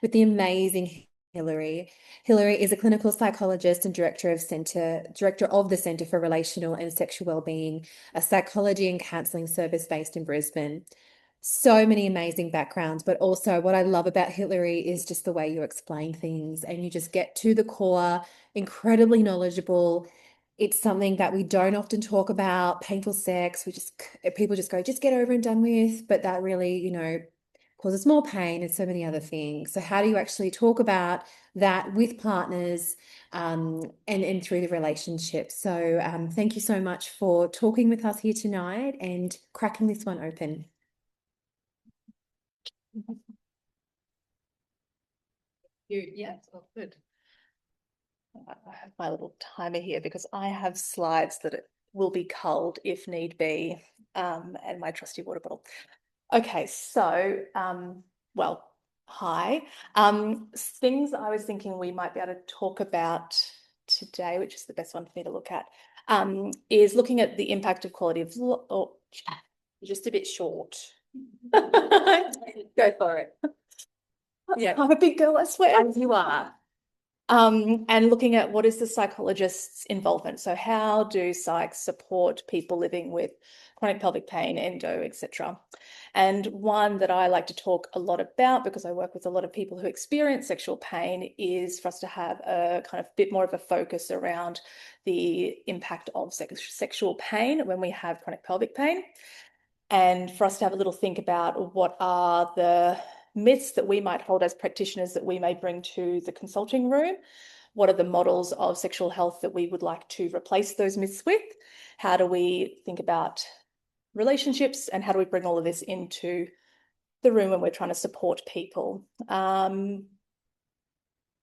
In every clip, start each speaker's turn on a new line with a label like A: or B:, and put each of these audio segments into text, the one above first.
A: with the amazing Hilary. Hilary is a clinical psychologist and director of the Centre for Relational and Sexual Wellbeing, a psychology and counselling service based in Brisbane. So many amazing backgrounds, but also what I love about Hilary is just the way you explain things and you just get to the core, incredibly knowledgeable. It's something that we don't often talk about, painful sex. People just go, just get over and done with, but that really, causes more pain and so many other things. So how do you actually talk about that with partners and through the relationship? So thank you so much for talking with us here tonight and cracking this one open.
B: Yes, oh, good. I have my little timer here because I have slides that it will be culled if need be, and my trusty water bottle. Okay, so, well, hi. Things I was thinking we might be able to talk about today, which is the best one for me to look at, is looking at the impact of quality of life. Oh, just a bit short. Go for it. Yeah, I'm a big girl, I swear.
A: As you are.
B: And looking at what is the psychologist's involvement. So how do psychs support people living with chronic pelvic pain, endo, etc. And one that I like to talk a lot about because I work with a lot of people who experience sexual pain is for us to have a kind of bit more of a focus around the impact of sexual pain when we have chronic pelvic pain. And for us to have a little think about what are the myths that we might hold as practitioners that we may bring to the consulting room. What are the models of sexual health that we would like to replace those myths with? How do we think about relationships and how do we bring all of this into the room when we're trying to support people?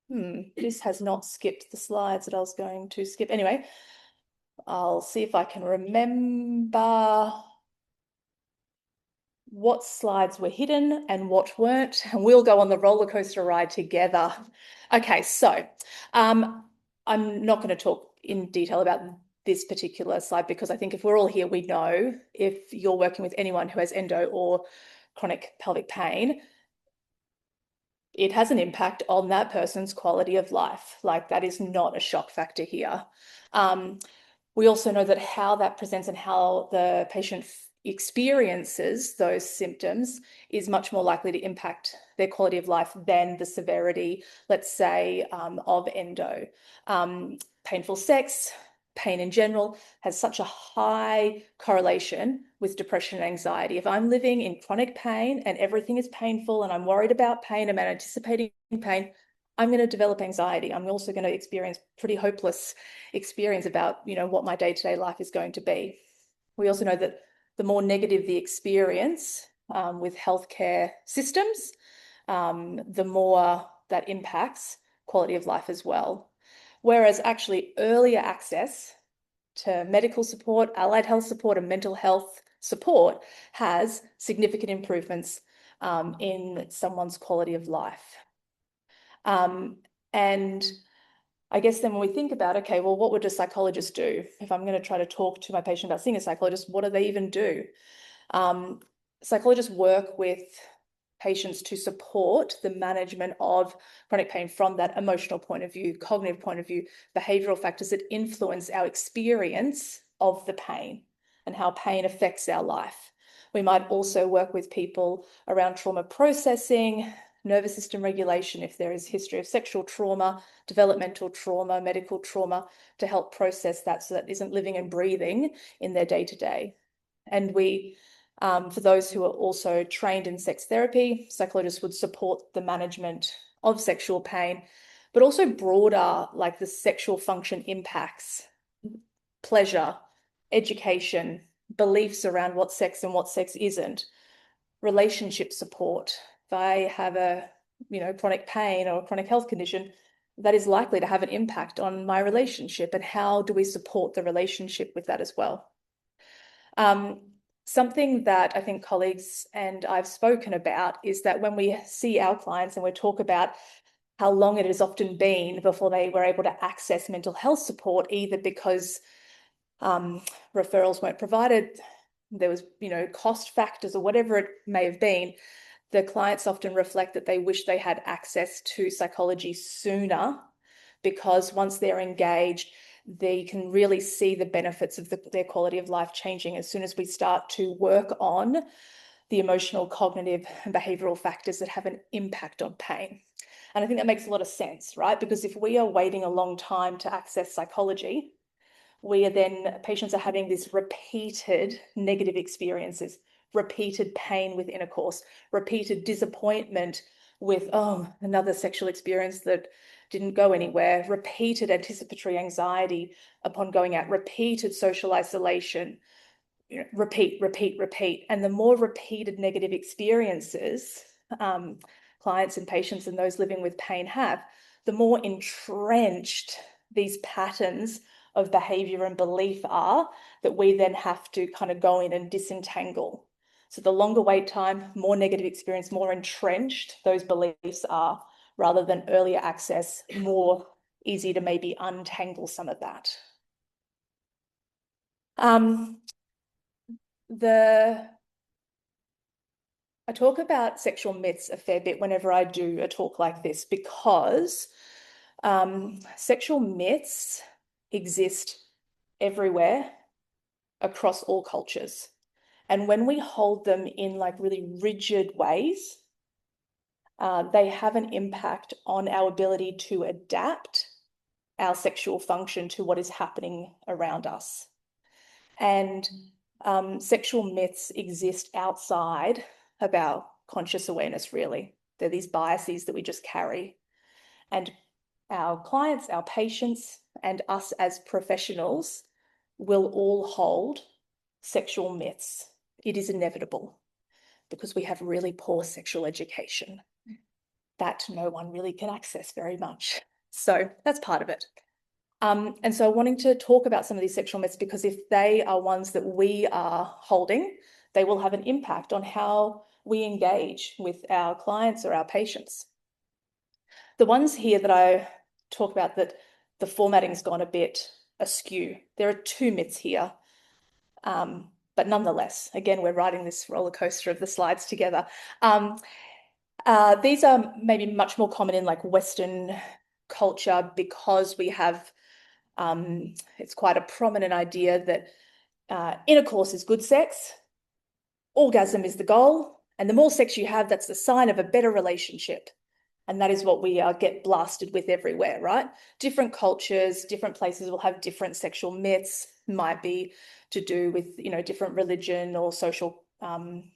B: This has not skipped the slides that I was going to skip. Anyway, I'll see if I can remember what slides were hidden and what weren't, and we'll go on the roller coaster ride together. Okay, so I'm not going to talk in detail about this particular slide because I think if we're all here, we know if you're working with anyone who has endo or chronic pelvic pain, it has an impact on that person's quality of life. Like that is not a shock factor here. We also know that how that presents and how the patient experiences those symptoms is much more likely to impact their quality of life than the severity, let's say, of endo. Painful sex, pain in general, has such a high correlation with depression and anxiety. If I'm living in chronic pain and everything is painful and I'm worried about pain and I'm anticipating pain, I'm going to develop anxiety. I'm also going to experience pretty hopeless experience about, what my day-to-day life is going to be. We also know that the more negative the experience with healthcare systems, the more that impacts quality of life as well. Whereas actually earlier access to medical support, allied health support, and mental health support has significant improvements in someone's quality of life. And I guess then when we think about, okay, well, what would a psychologist do? If I'm going to try to talk to my patient about seeing a psychologist, what do they even do? Psychologists work with patients to support the management of chronic pain from that emotional point of view, cognitive point of view, behavioral factors that influence our experience of the pain and how pain affects our life. We might also work with people around trauma processing, nervous system regulation, if there is history of sexual trauma, developmental trauma, medical trauma, to help process that so that isn't living and breathing in their day-to-day. And we, for those who are also trained in sex therapy, psychologists would support the management of sexual pain, but also broader, like the sexual function impacts, pleasure, education, beliefs around what sex and what sex isn't, relationship support. If I have a, chronic pain or a chronic health condition, that is likely to have an impact on my relationship, and how do we support the relationship with that as well? Something that I think colleagues and I've spoken about is that when we see our clients and we talk about how long it has often been before they were able to access mental health support, either because referrals weren't provided, there was, cost factors or whatever it may have been, The clients often reflect that they wish they had access to psychology sooner, because once they're engaged, they can really see the benefits of their quality of life changing as soon as we start to work on the emotional, cognitive, and behavioral factors that have an impact on pain. And I think that makes a lot of sense, right? Because if we are waiting a long time to access psychology, patients are having these repeated negative experiences, repeated pain with intercourse, repeated disappointment with, oh, another sexual experience that didn't go anywhere, repeated anticipatory anxiety upon going out, repeated social isolation, repeat. And the more repeated negative experiences clients and patients and those living with pain have, the more entrenched these patterns of behavior and belief are that we then have to kind of go in and disentangle. So the longer wait time, more negative experience, more entrenched those beliefs are, rather than earlier access, more easy to maybe untangle some of that. I talk about sexual myths a fair bit whenever I do a talk like this, because sexual myths exist everywhere across all cultures. And when we hold them in like really rigid ways, they have an impact on our ability to adapt our sexual function to what is happening around us. And sexual myths exist outside of our conscious awareness, really. They're these biases that we just carry. And our clients, our patients, and us as professionals will all hold sexual myths. It is inevitable, because we have really poor sexual education that no one really can access very much. So that's part of it. And so wanting to talk about some of these sexual myths, because if they are ones that we are holding, they will have an impact on how we engage with our clients or our patients. The ones here that I talk about that the formatting's gone a bit askew, there are 2 myths here. But nonetheless, again, we're riding this roller coaster of the slides together. These are maybe much more common in like Western culture, because we have it's quite a prominent idea that intercourse is good sex, orgasm is the goal, and the more sex you have, that's the sign of a better relationship. And that is what we get blasted with everywhere, right? Different cultures, different places will have different sexual myths, might be to do with, different religion or social kind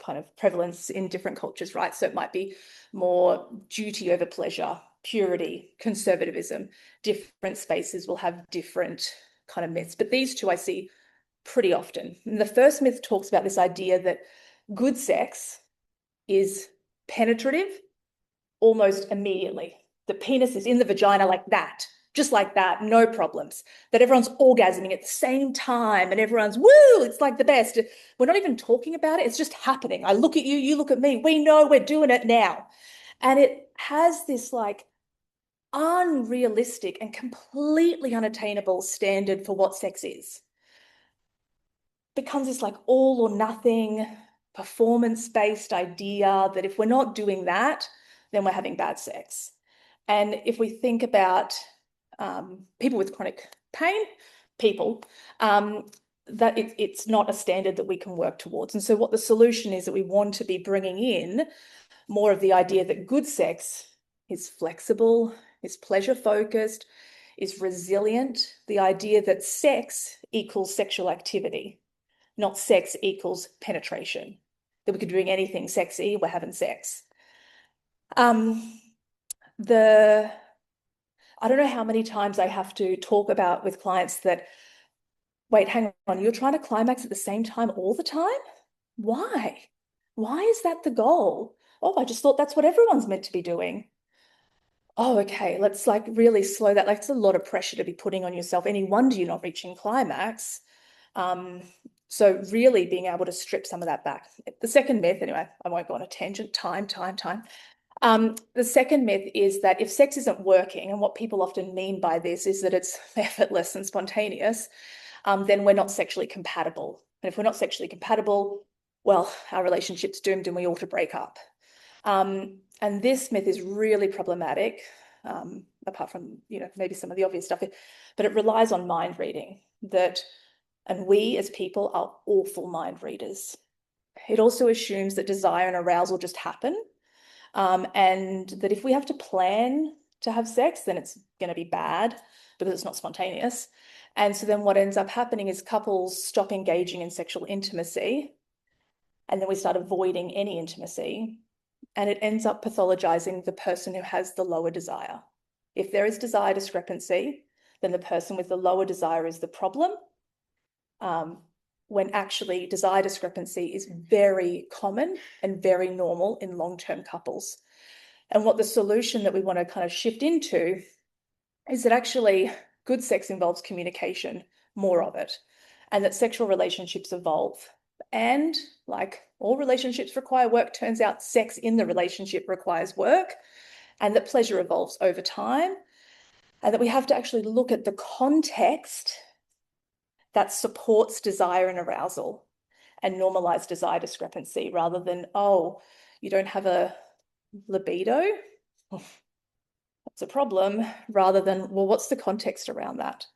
B: of prevalence in different cultures, right? So it might be more duty over pleasure, purity, conservatism. Different spaces will have different kind of myths, but these 2 I see pretty often. And the first myth talks about this idea that good sex is penetrative almost immediately. The penis is in the vagina like that, just like that, no problems. That everyone's orgasming at the same time and everyone's, woo, it's like the best. We're not even talking about it. It's just happening. I look at you, you look at me. We know we're doing it now. And it has this like unrealistic and completely unattainable standard for what sex is. Becomes this like all or nothing performance-based idea that if we're not doing that, then we're having bad sex. And if we think about people with chronic pain, that it's not a standard that we can work towards. And so what the solution is that we want to be bringing in more of the idea that good sex is flexible, is pleasure-focused, is resilient, the idea that sex equals sexual activity, not sex equals penetration, that we could be doing anything sexy, we're having sex. I don't know how many times I have to talk about with clients that, wait, hang on, you're trying to climax at the same time all the time? Why? Why is that the goal? Oh, I just thought that's what everyone's meant to be doing. Oh, okay, let's like really slow that. Like, it's a lot of pressure to be putting on yourself. Any wonder you're not reaching climax. So really being able to strip some of that back. The second myth, anyway, I won't go on a tangent, time. The second myth is that if sex isn't working, and what people often mean by this is that it's effortless and spontaneous, then we're not sexually compatible. And if we're not sexually compatible, well, our relationship's doomed and we ought to break up. And this myth is really problematic, apart from, maybe some of the obvious stuff, but it relies on mind reading and we as people are awful mind readers. It also assumes that desire and arousal just happen, and that if we have to plan to have sex, then it's going to be bad because it's not spontaneous. And so then what ends up happening is couples stop engaging in sexual intimacy, and then we start avoiding any intimacy, and it ends up pathologizing the person who has the lower desire. If there is desire discrepancy, then the person with the lower desire is the problem, when actually desire discrepancy is very common and very normal in long-term couples. And what the solution that we want to kind of shift into is that actually good sex involves communication, more of it, and that sexual relationships evolve. And like all relationships require work, turns out sex in the relationship requires work, and that pleasure evolves over time, and that we have to actually look at the context that supports desire and arousal and normalize desire discrepancy rather than, oh, you don't have a libido? That's a problem, rather than, well, what's the context around that?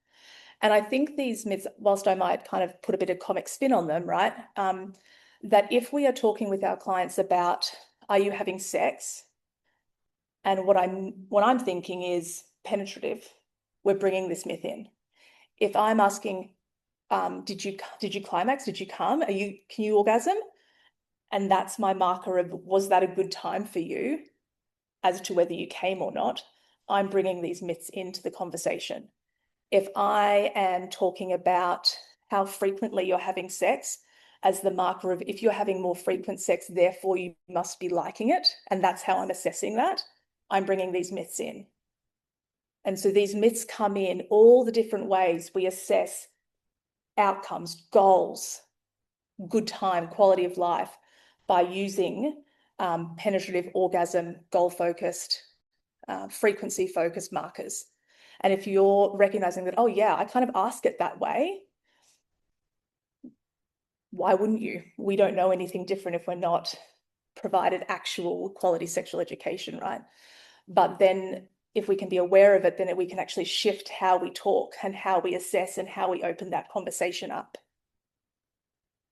B: And I think these myths, whilst I might kind of put a bit of comic spin on them, right? That if we are talking with our clients about, are you having sex? And what I'm thinking is penetrative, we're bringing this myth in. If I'm asking, did you climax? Did you come? Can you orgasm? And that's my marker of, was that a good time for you as to whether you came or not? I'm bringing these myths into the conversation. If I am talking about how frequently you're having sex as the marker of, if you're having more frequent sex, therefore you must be liking it, and that's how I'm assessing that, I'm bringing these myths in. And so these myths come in all the different ways we assess outcomes, goals, good time, quality of life, by using penetrative, orgasm, goal-focused, frequency-focused markers. And if you're recognizing that, oh yeah, I kind of ask it that way, why wouldn't you? We don't know anything different if we're not provided actual quality sexual education, right? But then if we can be aware of it, then we can actually shift how we talk and how we assess and how we open that conversation up.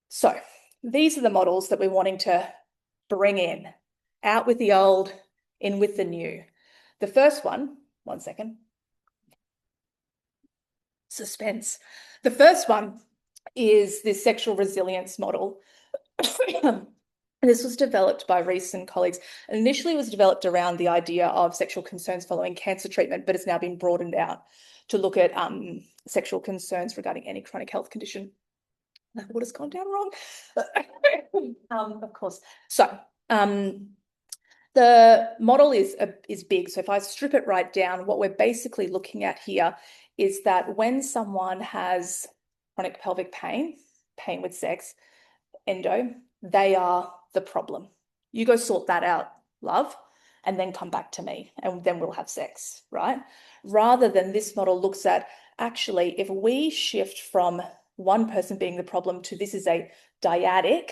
B: So these are the models that we're wanting to bring in, out with the old, in with the new. The first one second. Suspense. The first one is this sexual resilience model. This was developed by Reese and colleagues. Initially, it was developed around the idea of sexual concerns following cancer treatment, but it's now been broadened out to look at sexual concerns regarding any chronic health condition. What has gone down wrong? Of course. So the model is big. So if I strip it right down, what we're basically looking at here is that when someone has chronic pelvic pain with sex, endo, they are the problem. You go sort that out, love, and then come back to me, and then we'll have sex, right? Rather than this model looks at, actually, if we shift from one person being the problem to this is a dyadic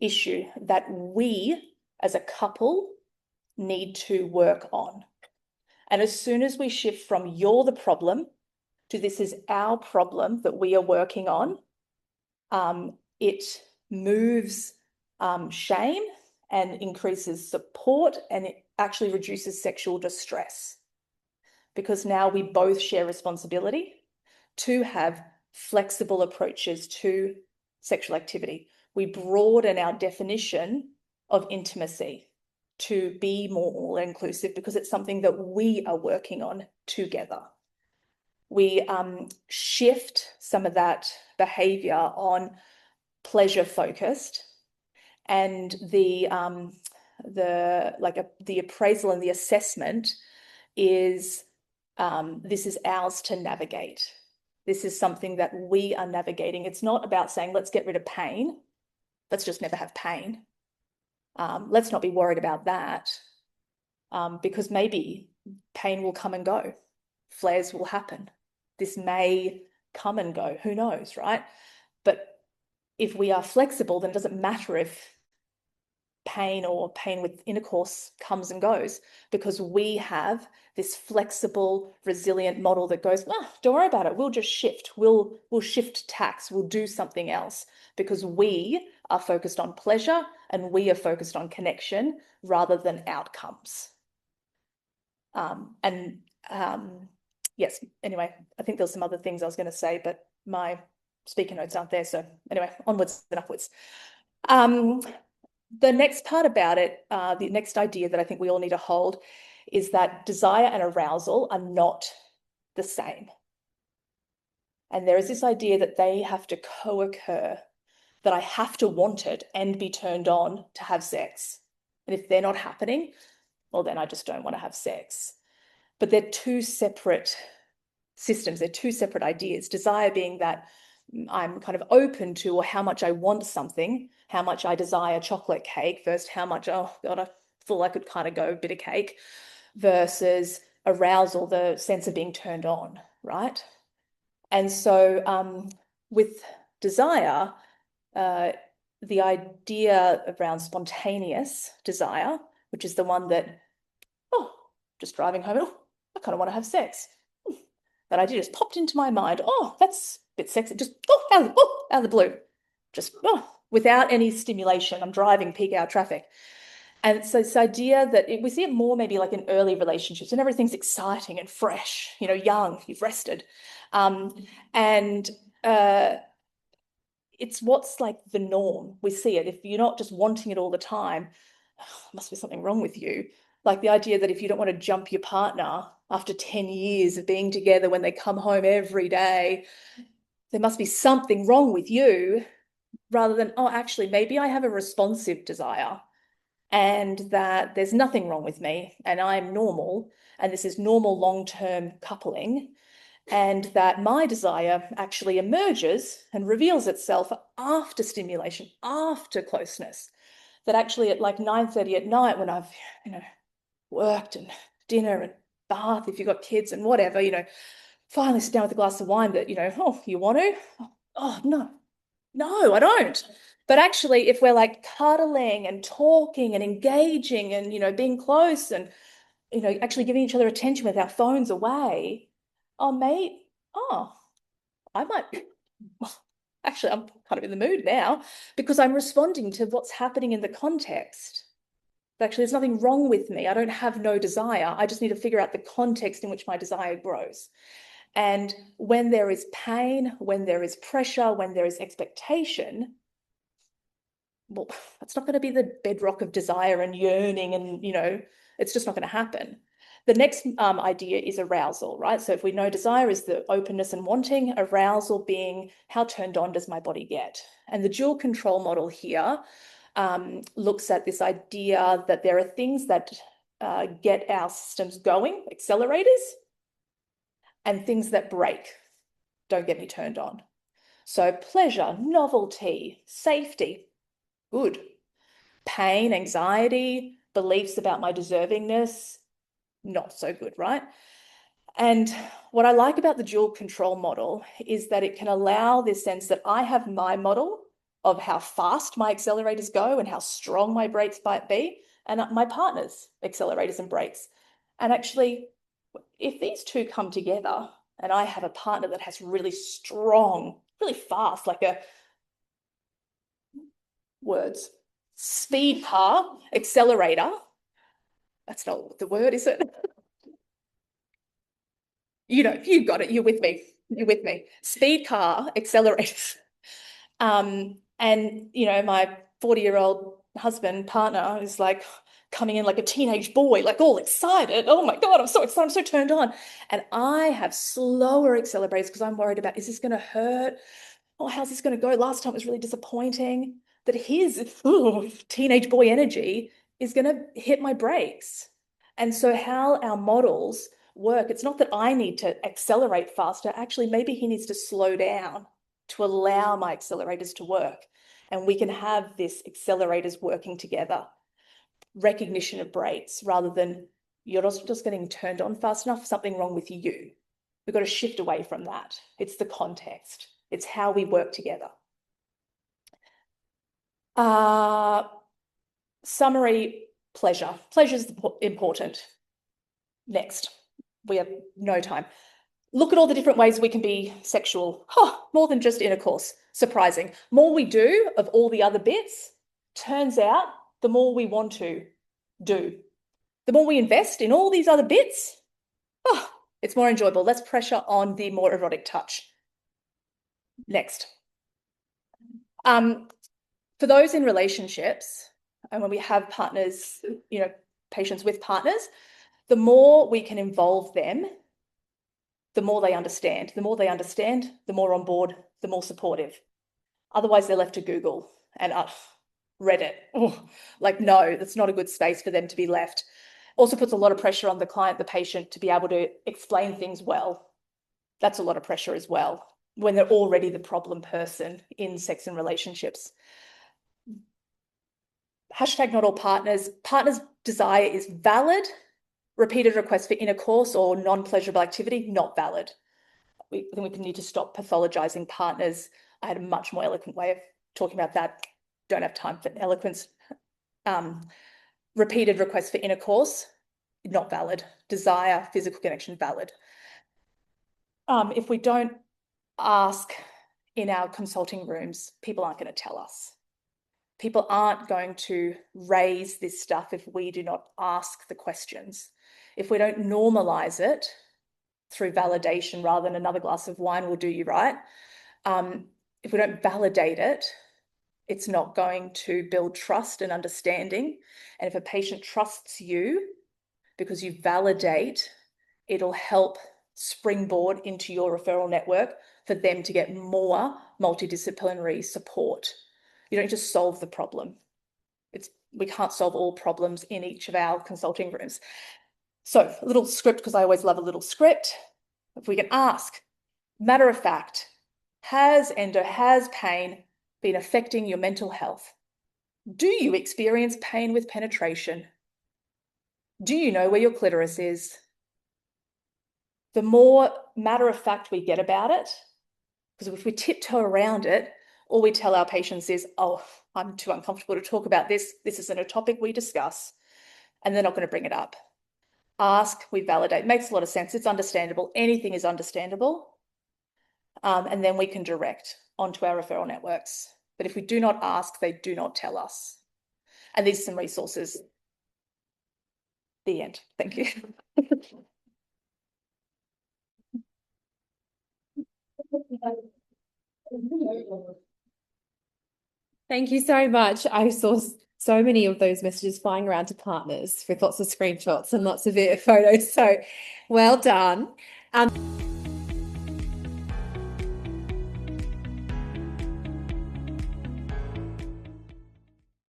B: issue that we as a couple need to work on. And as soon as we shift from you're the problem to this is our problem that we are working on, it moves shame and increases support, and it actually reduces sexual distress, because now we both share responsibility to have flexible approaches to sexual activity. We broaden our definition of intimacy to be more all-inclusive because it's something that we are working on together. We shift some of that behavior on pleasure-focused, and the appraisal and the assessment is this is ours to navigate. This is something that we are navigating. It's not about saying, let's get rid of pain. Let's just never have pain. Let's not be worried about that, because maybe pain will come and go. Flares will happen. This may come and go. Who knows, right? But if we are flexible, then it doesn't matter if pain or pain with intercourse comes and goes, because we have this flexible, resilient model that goes, oh, don't worry about it. We'll just shift. We'll shift tacks. We'll do something else, because we are focused on pleasure and we are focused on connection rather than outcomes. Yes, anyway, I think there's some other things I was going to say, but my speaker notes aren't there. So anyway, onwards and upwards. The next part about it, the next idea that I think we all need to hold is that desire and arousal are not the same. And there is this idea that they have to co-occur, that I have to want it and be turned on to have sex. And if they're not happening, well, then I just don't want to have sex. But they're two separate systems. They're two separate ideas. Desire being that I'm kind of open to, or how much I want something, how much I desire chocolate cake versus how much, oh God, I feel I could kind of go a bit of cake, versus arousal, the sense of being turned on, right? And so with desire, the idea around spontaneous desire, which is the one that, oh, just driving home, oh, I kind of want to have sex. That idea just popped into my mind. Oh, that's a bit sexy. Just out of the blue. Just without any stimulation. I'm driving peak hour traffic. And so this idea that we see it more maybe like in early relationships, and everything's exciting and fresh, you know, young, you've rested. And it's what's like the norm. We see it. If you're not just wanting it all the time, must be something wrong with you. Like the idea that if you don't want to jump your partner after 10 years of being together when they come home every day, there must be something wrong with you, rather than, oh, actually, maybe I have a responsive desire and that there's nothing wrong with me and I'm normal and this is normal long-term coupling, and that my desire actually emerges and reveals itself after stimulation, after closeness. That actually at like 9:30 at night, when I've, you know, worked and dinner and bath, if you've got kids and whatever, you know, finally sit down with a glass of wine, that, you know, oh, you want to? Oh, no, I don't. But actually, if we're like cuddling and talking and engaging and, you know, being close and, you know, actually giving each other attention with our phones away, oh, mate, oh, I might, actually, I'm kind of in the mood now because I'm responding to what's happening in the context. Actually, there's nothing wrong with me. I don't have no desire. I just need to figure out the context in which my desire grows. And when there is pain, when there is pressure, when there is expectation, well, that's not going to be the bedrock of desire and yearning, and, you know, it's just not going to happen. The next idea is arousal, right? So if we know desire is the openness and wanting, arousal being how turned on does my body get? And the dual control model here looks at this idea that there are things that get our systems going, accelerators, and things that break, don't get me turned on. So pleasure, novelty, safety, good. Pain, anxiety, beliefs about my deservingness, not so good, right? And what I like about the dual control model is that it can allow this sense that I have my model of how fast my accelerators go and how strong my brakes might be, and my partner's accelerators and brakes. And actually, if these two come together and I have a partner that has really strong, really fast, like a words, speed car accelerator, that's not the word, is it? You know, you got it. You're with me. You're with me. Speed car accelerators. And, you know, my 40-year-old husband, partner, is like coming in like a teenage boy, like all excited. Oh my God, I'm so excited. I'm so turned on. And I have slower accelerators because I'm worried about, is this going to hurt? Oh, how's this going to go? Last time it was really disappointing. That his teenage boy energy is going to hit my brakes. And so how our models work, it's not that I need to accelerate faster. Actually, maybe he needs to slow down to allow my accelerators to work. And we can have this accelerators working together. Recognition of brakes rather than you're just getting turned on fast enough, something wrong with you. We've got to shift away from that. It's the context. It's how we work together. Summary, pleasure. Pleasure is important. Next, we have no time. Look at all the different ways we can be sexual. More than just intercourse. Surprising. More we do of all the other bits, turns out the more we want to do. The more we invest in all these other bits, it's more enjoyable. Less pressure on the more erotic touch. Next. For those in relationships, and when we have partners, patients with partners, the more we can involve them, the more they understand. The more they understand, the more on board, the more supportive. Otherwise, they're left to Google and Reddit. No, that's not a good space for them to be left. Also puts a lot of pressure on the client, the patient, to be able to explain things well. That's a lot of pressure as well, when they're already the problem person in sex and relationships. Hashtag not all partners. Partner's desire is valid. Repeated requests for intercourse or non-pleasurable activity, not valid. I think we need to stop pathologizing partners. I had a much more eloquent way of talking about that. Don't have time for eloquence. Repeated requests for intercourse, not valid. Desire, physical connection, valid. If we don't ask in our consulting rooms, people aren't going to tell us. People aren't going to raise this stuff if we do not ask the questions. If we don't normalize it through validation rather than another glass of wine will do you right, if we don't validate it, it's not going to build trust and understanding. And if a patient trusts you because you validate, it'll help springboard into your referral network for them to get more multidisciplinary support. You don't just solve the problem. We can't solve all problems in each of our consulting rooms. So a little script, because I always love a little script. If we can ask, matter of fact, has pain been affecting your mental health? Do you experience pain with penetration? Do you know where your clitoris is? The more matter of fact we get about it, because if we tiptoe around it, all we tell our patients is, I'm too uncomfortable to talk about this. This isn't a topic we discuss. And they're not going to bring it up. Ask, we validate. Makes a lot of sense. It's understandable. Anything is understandable. And then we can direct onto our referral networks. But if we do not ask, they do not tell us. And these are some resources. The end. Thank you.
A: Thank you so much. I saw so many of those messages flying around to partners with lots of screenshots and lots of photos. So well done.